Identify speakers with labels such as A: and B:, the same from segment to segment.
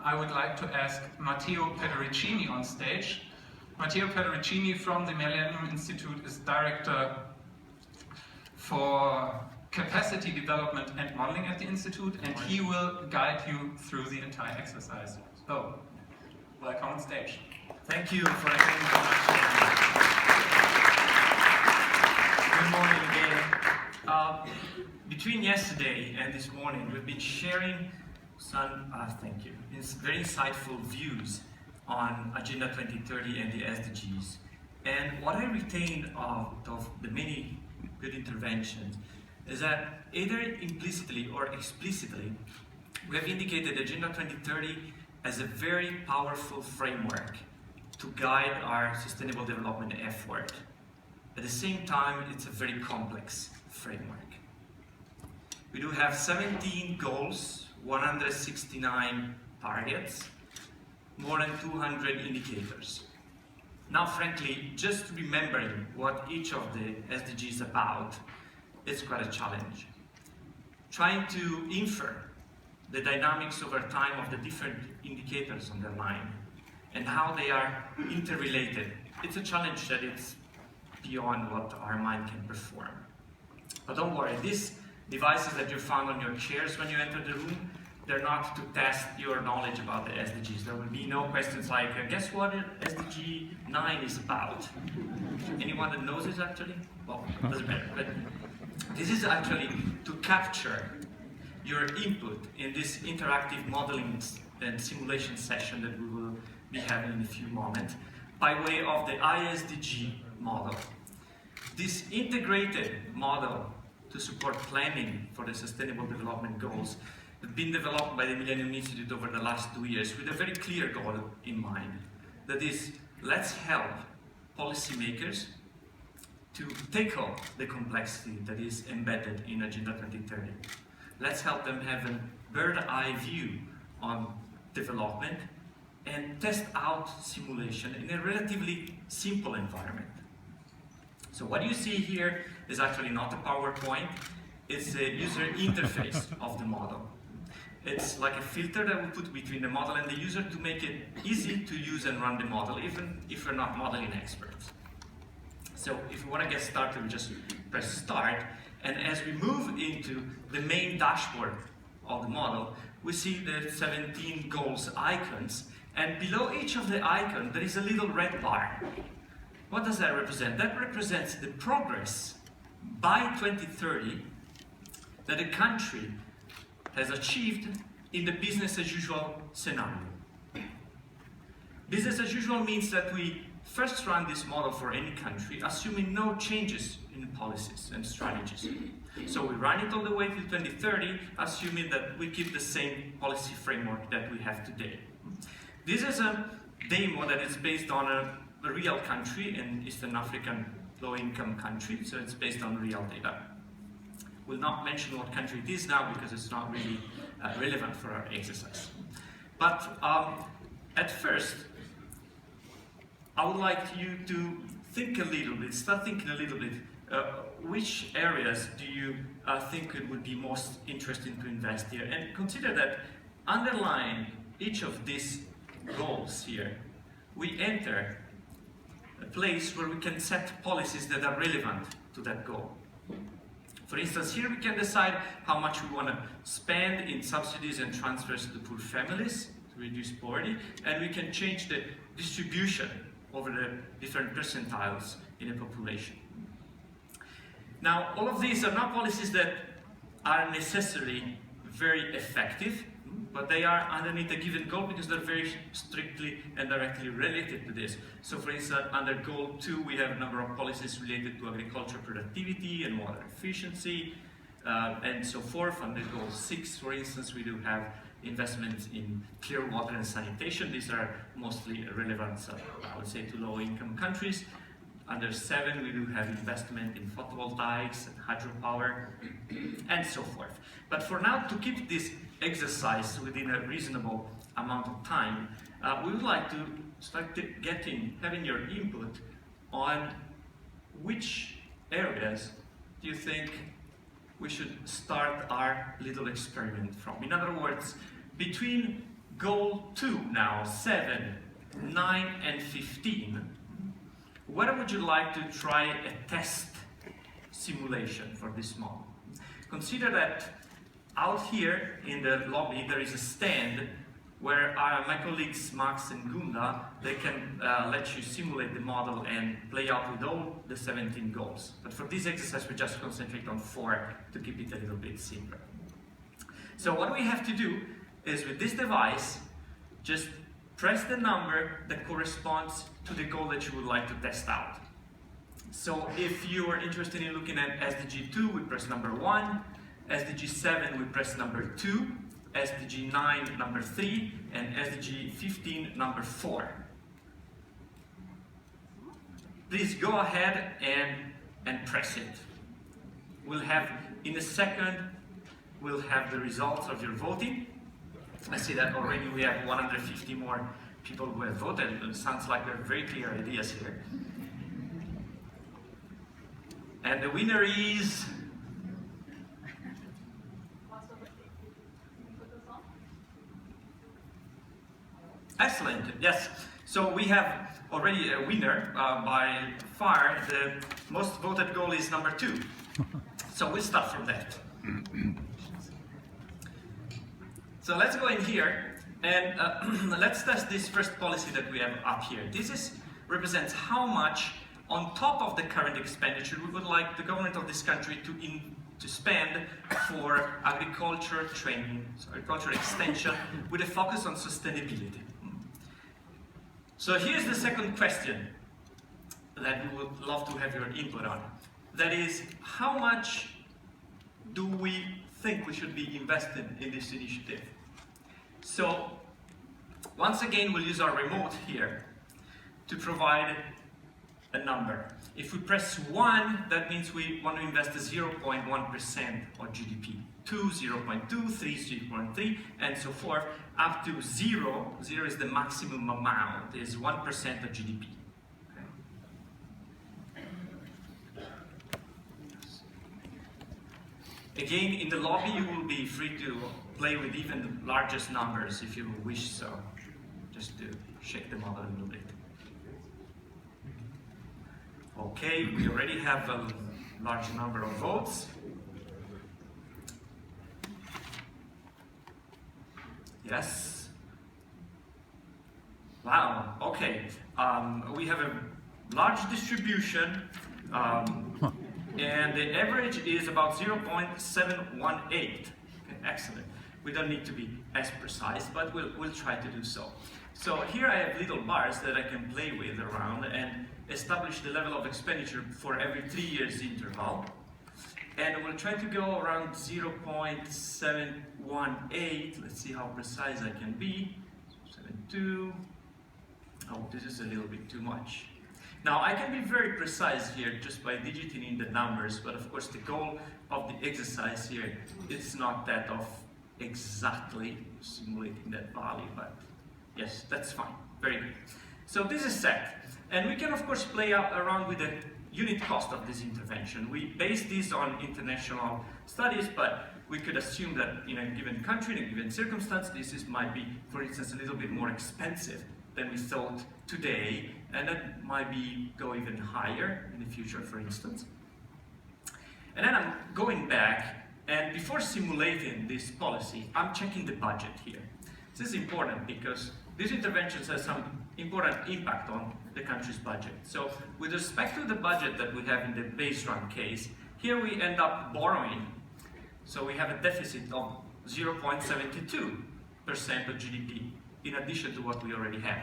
A: I would like to ask Matteo Pedericini on stage. Matteo Pedericini from the Millennium Institute is Director for Capacity Development and Modeling at the Institute, and he will guide you through the entire exercise. So, welcome on stage.
B: Thank you for having me. Good morning again. Between yesterday and this morning, we've been sharing some, very insightful views on Agenda 2030 and the SDGs. And what I retained out of the many good interventions is that either implicitly or explicitly, we have indicated Agenda 2030 as a very powerful framework to guide our sustainable development effort. At the same time, it's a very complex framework. We do have 17 goals, 169 targets, more than 200 indicators. Now, frankly, just remembering what each of the SDGs is about is quite a challenge. Trying to infer the dynamics over time of the different indicators on the line and how they are interrelated, it's a challenge that it's beyond what our mind can perform. But don't worry, these devices that you found on your chairs when you entered the room, they're not to test your knowledge about the SDGs. There will be no questions like, guess what SDG 9 is about? Anyone that knows it actually? Well, it doesn't matter. But this is actually to capture your input in this interactive modeling and simulation session that we will be having in a few moments by way of the iSDG model. This integrated model to support planning for the Sustainable Development Goals has been developed by the Millennium Institute over the last 2 years with a very clear goal in mind. That is, let's help policymakers to tackle the complexity that is embedded in Agenda 2030. Let's help them have a bird-eye view on development and test out simulation in a relatively simple environment. So what you see here is actually not a PowerPoint, it's a user interface of the model. It's like a filter that we put between the model and the user to make it easy to use and run the model, even if we're not modeling experts. So if we want to get started, we just press start, and as we move into the main dashboard of the model, we see the 17 goals icons, and below each of the icons there is a little red bar. What does that represent? That represents the progress by 2030 that a country has achieved in the business as usual scenario. Business as usual means that we first run this model for any country, assuming no changes in policies and strategies. So we run it all the way to 2030, assuming that we keep the same policy framework that we have today. This is a demo that is based on a real country, an Eastern African low-income country, so it's based on real data. We'll not mention what country it is now because it's not really relevant for our exercise. But at first, I would like you to think a little bit, start thinking a little bit, which areas do you think it would be most interesting to invest here? And consider that underlying each of these goals here, we enter a place where we can set policies that are relevant to that goal. For instance, here we can decide how much we want to spend in subsidies and transfers to poor families to reduce poverty, and we can change the distribution over the different percentiles in a population. Now, all of these are not policies that are necessarily very effective, but they are underneath a given goal because they're very strictly and directly related to this. So for instance, under goal 2, we have a number of policies related to agriculture productivity and water efficiency, and so forth. Under goal 6, for instance, we do have investments in clear water and sanitation. These are mostly relevant, I would say, to low-income countries. Under 7, we do have investment in photovoltaics and hydropower, and so forth. But for now, to keep this exercise within a reasonable amount of time, we would like to start having your input on which areas do you think we should start our little experiment from. In other words, between goal 2 now, 7, 9, and 15. Where would you like to try a test simulation for this model? Consider that out here in the lobby there is a stand where my colleagues Max and Gunda, they can let you simulate the model and play out with all the 17 goals. But for this exercise we just concentrate on 4 to keep it a little bit simpler. So what we have to do is with this device, just press the number that corresponds to the goal that you would like to test out. So if you are interested in looking at SDG 2, we press number 1, SDG 7, we press number 2, SDG 9, number 3, and SDG 15, number 4. Please go ahead and press it. We'll have, in a second, we'll have the results of your voting. I see that already we have 150 more people who have voted. It sounds like we have very clear ideas here. And the winner is... Excellent, yes. So we have already a winner. By far, the most voted goal is number 2. So we'll start from that. So let's go in here and let's test this first policy that we have up here. This represents how much on top of the current expenditure we would like the government of this country to spend for agriculture training, so agriculture extension with a focus on sustainability. So here's the second question that we would love to have your input on. That is, how much do we think we should be invested in this initiative? So once again, we'll use our remote here to provide a number. If we press 1, that means we want to invest 0.1% of GDP. 2, 0.2, 3, 0.3, and so forth, up to 0. 0 is the maximum amount, is 1% of GDP. Okay. Again, in the lobby, you will be free to play with even the largest numbers if you wish so, just to shake the model a little bit. Okay, we already have a large number of votes. Yes. Wow, okay. We have a large distribution, and the average is about 0.718. Okay, excellent. We don't need to be as precise, but we'll try to do so. So here I have little bars that I can play with around and establish the level of expenditure for every 3 years interval. And we'll try to go around 0.718. Let's see how precise I can be. 72. Oh, this is a little bit too much. Now, I can be very precise here just by digiting in the numbers, but of course the goal of the exercise here is not that of exactly simulating that value, but yes, that's fine. Very good. So this is set. And we can, of course, play around with the unit cost of this intervention. We base this on international studies, but we could assume that in a given country, in a given circumstance, this might be, for instance, a little bit more expensive than we thought today, and that might go even higher in the future, for instance. And then I'm going back, and before simulating this policy, I'm checking the budget here. This is important because these interventions have some important impact on the country's budget. So with respect to the budget that we have in the base run case, here we end up borrowing. So we have a deficit of 0.72% of GDP in addition to what we already have.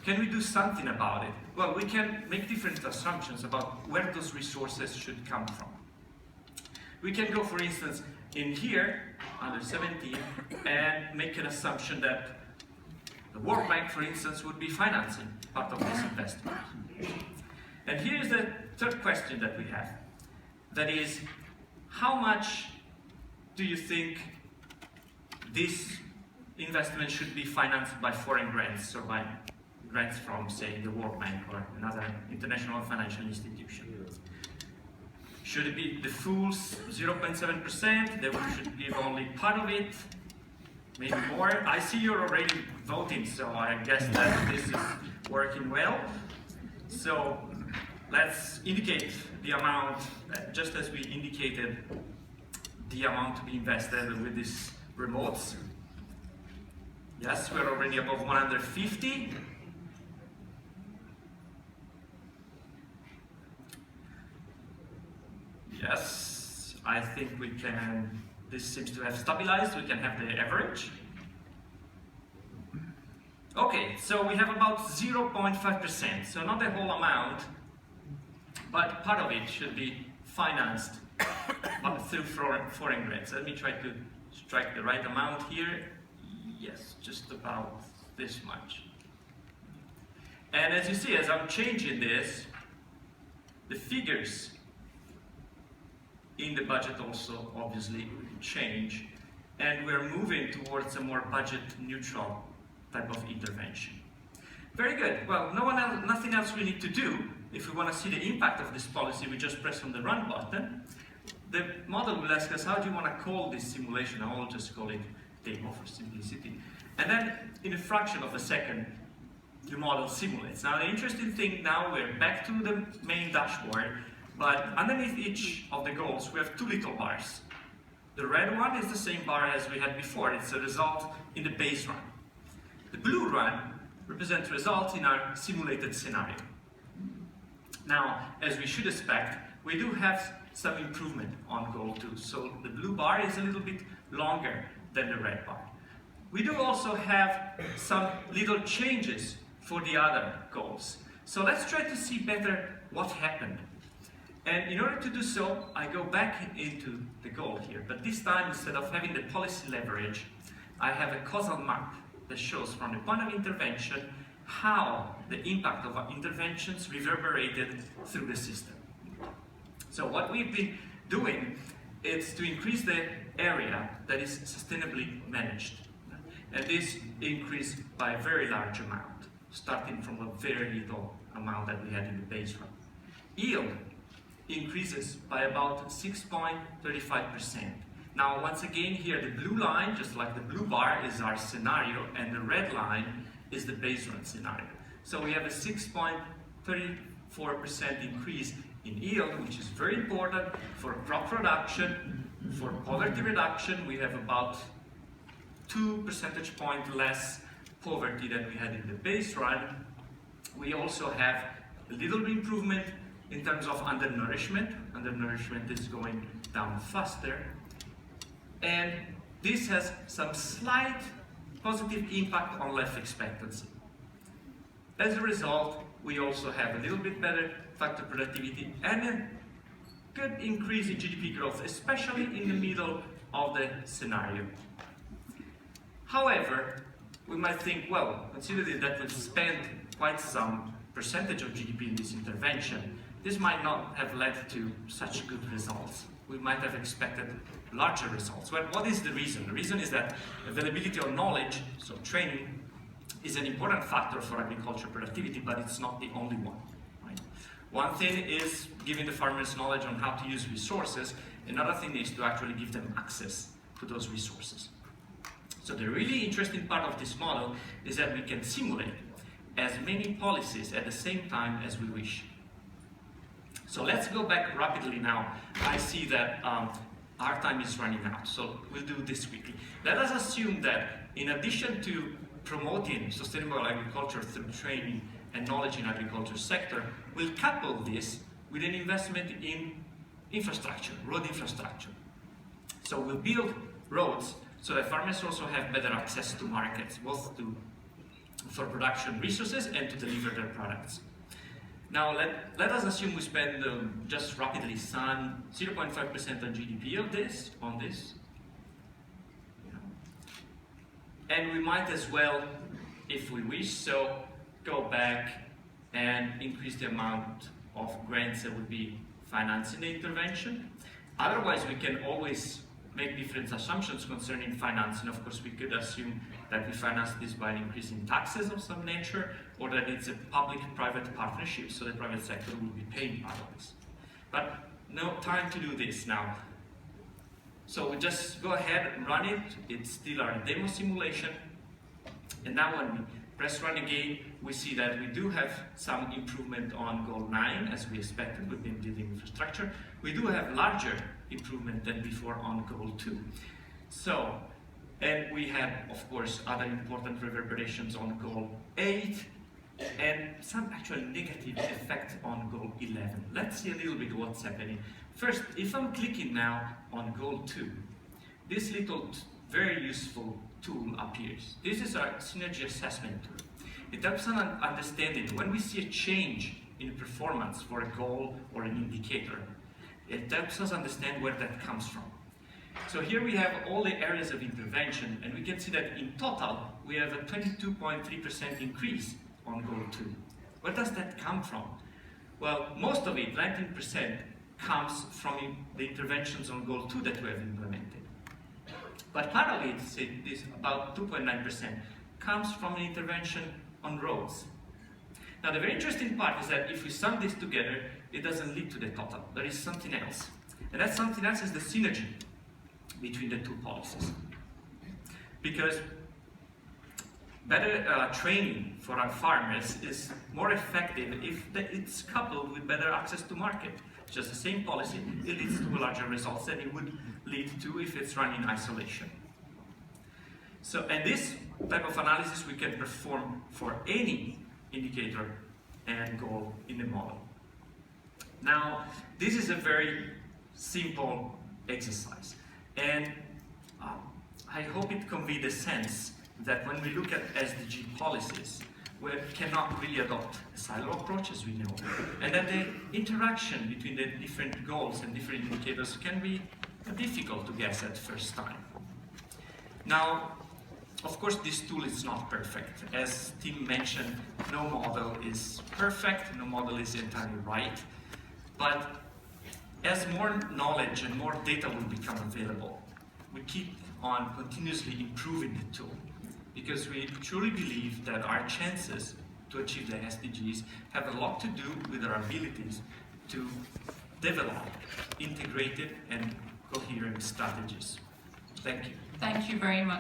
B: Can we do something about it? Well, we can make different assumptions about where those resources should come from. We can go, for instance, in here, under 17, and make an assumption that the World Bank, for instance, would be financing part of this investment. And here is the third question that we have. That is, how much do you think this investment should be financed by foreign grants or by grants from, say, the World Bank or another international financial institution? Should it be the full 0.7%? That we should give only part of it? maybe more. I see you're already voting, so I guess that this is working well. So let's indicate the amount, just as we indicated the amount to be invested with these remotes. Yes, we're already above 150. Yes, I think we can, this seems to have stabilized, we can have the average. Okay, so we have about 0.5%, so not the whole amount, but part of it should be financed through foreign grants. Let me try to strike the right amount here. Yes, just about this much. And as you see, as I'm changing this, the figures in the budget also obviously change, and we're moving towards a more budget neutral type of intervention. Very good. Well, nothing else we need to do. If we want to see the impact of this policy, we just press on the run button. The model will ask us, how do you want to call this simulation? I will just call it demo for simplicity. And then in a fraction of a second, the model simulates. Now the interesting thing, now we're back to the main dashboard, but underneath each of the goals, we have two little bars. The red one is the same bar as we had before. It's a result in the base run. The blue run represents results in our simulated scenario. Now, as we should expect, we do have some improvement on goal 2. So the blue bar is a little bit longer than the red bar. We do also have some little changes for the other goals. So let's try to see better what happened. And in order to do so, I go back into the goal here. But this time, instead of having the policy leverage, I have a causal map that shows from the point of intervention how the impact of our interventions reverberated through the system. So what we've been doing is to increase the area that is sustainably managed. And this increased by a very large amount, starting from a very little amount that we had in the base run. Yield increases by about 6.35%. Now, once again, here the blue line, just like the blue bar, is our scenario, and the red line is the base run scenario. So we have a 6.34% increase in yield, which is very important for crop production, for poverty reduction. We have about 2 percentage points less poverty than we had in the base run. We also have a little improvement in terms of undernourishment. Undernourishment is going down faster. And this has some slight positive impact on life expectancy. As a result, we also have a little bit better factor productivity and a good increase in GDP growth, especially in the middle of the scenario. However, we might think, well, considering that we've spent quite some percentage of GDP in this intervention, this might not have led to such good results. We might have expected larger results. Well, what is the reason? The reason is that availability of knowledge, so training, is an important factor for agriculture productivity, but it's not the only one. Right? One thing is giving the farmers knowledge on how to use resources. Another thing is to actually give them access to those resources. So the really interesting part of this model is that we can simulate as many policies at the same time as we wish. So let's go back rapidly now. I see that our time is running out, so we'll do this quickly. Let us assume that in addition to promoting sustainable agriculture through training and knowledge in agriculture sector, we'll couple this with an investment in infrastructure, road infrastructure. So we'll build roads so that farmers also have better access to markets, both for production resources and to deliver their products. Now, let us assume we spend, just rapidly, some 0.5% on GDP on this. And we might as well, if we wish so, go back and increase the amount of grants that would be financing the intervention. Otherwise, we can always make different assumptions concerning financing. Of course, we could assume that we finance this by an increase in taxes of some nature, or that it's a public-private partnership, so the private sector will be paying part of this. But no time to do this now. So we just go ahead and run it. It's still our demo simulation. And now when we press run again, we see that we do have some improvement on goal 9, as we expected. We've been building infrastructure. We do have larger improvement than before on goal 2. So, and we have, of course, other important reverberations on goal 8, and some actual negative effect on goal 11. Let's see a little bit what's happening. First, if I'm clicking now on goal 2, this little very useful tool appears. This is our synergy assessment tool. It helps us understand it. When we see a change in performance for a goal or an indicator, it helps us understand where that comes from. So here we have all the areas of intervention, and we can see that in total we have a 22.3% increase on goal 2. Where does that come from? Well, most of it, 19%, comes from the interventions on goal 2 that we have implemented. But part of it, say this about 2.9%, comes from an intervention on roads. Now the very interesting part is that if we sum this together, it doesn't lead to the total. There is something else. And that something else is the synergy between the two policies. Because better training for our farmers is more effective if it's coupled with better access to market. Just the same policy, it leads to larger results than it would lead to if it's run in isolation. So, and this type of analysis we can perform for any indicator and goal in the model. Now, this is a very simple exercise, and I hope it conveys the sense that when we look at SDG policies, we cannot really adopt a silo approach, as we know, and that the interaction between the different goals and different indicators can be difficult to guess at first time. Now, of course, this tool is not perfect. As Tim mentioned, no model is perfect, no model is entirely right, but as more knowledge and more data will become available, we keep on continuously improving the tool, because we truly believe that our chances to achieve the SDGs have a lot to do with our abilities to develop integrated and coherent strategies. Thank you.
C: Thank you very much.